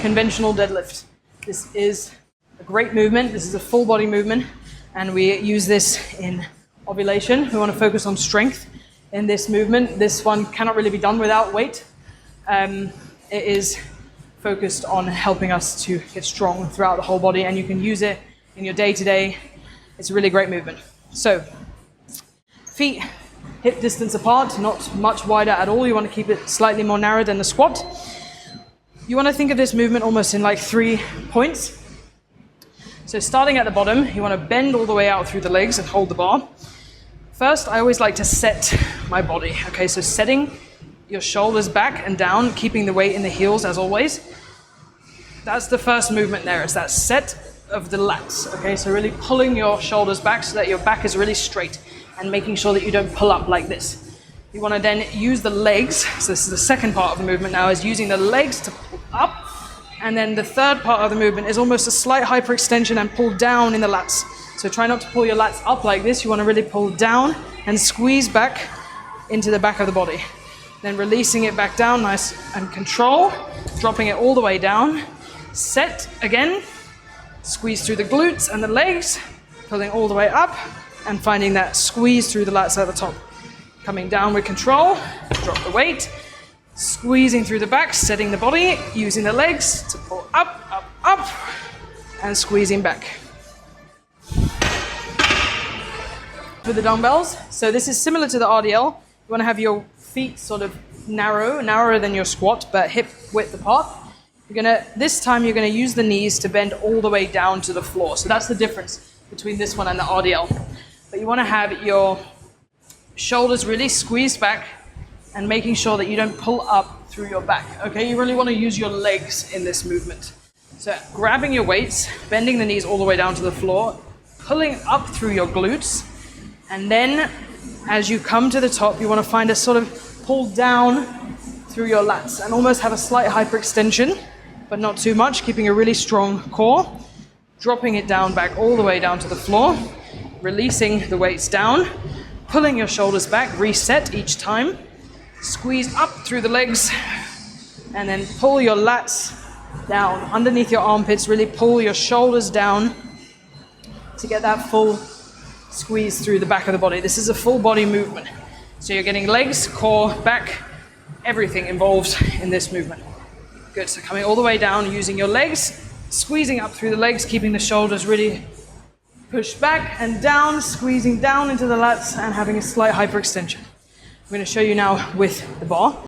conventional deadlift. This is a great movement. This is a full body movement, and we use this in ovulation. We want to focus on strength in this movement. This one cannot really be done without weight. It is focused on helping us to get strong throughout the whole body, and you can use it in your day-to-day. It's a really great movement. So, feet hip distance apart, not much wider at all. You want to keep it slightly more narrow than the squat. You want to think of this movement almost in like 3 points. So starting at the bottom, you want to bend all the way out through the legs and hold the bar. First, I always like to set my body. Okay, so setting your shoulders back and down, keeping the weight in the heels as always. That's the first movement there. It's that set of the lats. Okay, so really pulling your shoulders back so that your back is really straight and making sure that you don't pull up like this. You want to then use the legs. So this is the second part of the movement now, is using the legs to pull up. And then the third part of the movement is almost a slight hyperextension and pull down in the lats. So try not to pull your lats up like this. You want to really pull down and squeeze back into the back of the body. Then releasing it back down, nice and control, dropping it all the way down. Set again, squeeze through the glutes and the legs, pulling all the way up and finding that squeeze through the lats at the top. Coming down with control, drop the weight, squeezing through the back, setting the body, using the legs to pull up, up, up, and squeezing back. With the dumbbells, so this is similar to the RDL. You want to have your feet sort of narrower than your squat, but hip width apart. This time you're gonna use the knees to bend all the way down to the floor. So that's the difference between this one and the RDL. But you want to have your shoulders really squeezed back and making sure that you don't pull up through your back. Okay, you really want to use your legs in this movement. So grabbing your weights, bending the knees all the way down to the floor, pulling up through your glutes, and then as you come to the top, you want to find a sort of pull down through your lats and almost have a slight hyperextension, but not too much, keeping a really strong core, dropping it down back all the way down to the floor, releasing the weights down, pulling your shoulders back, reset each time, squeeze up through the legs, and then pull your lats down underneath your armpits, really pull your shoulders down to get that full squeeze through the back of the body. This is a full body movement. So you're getting legs, core, back, everything involved in this movement. Good, so coming all the way down, using your legs, squeezing up through the legs, keeping the shoulders really pushed back and down, squeezing down into the lats and having a slight hyperextension. I'm going to show you now with the bar.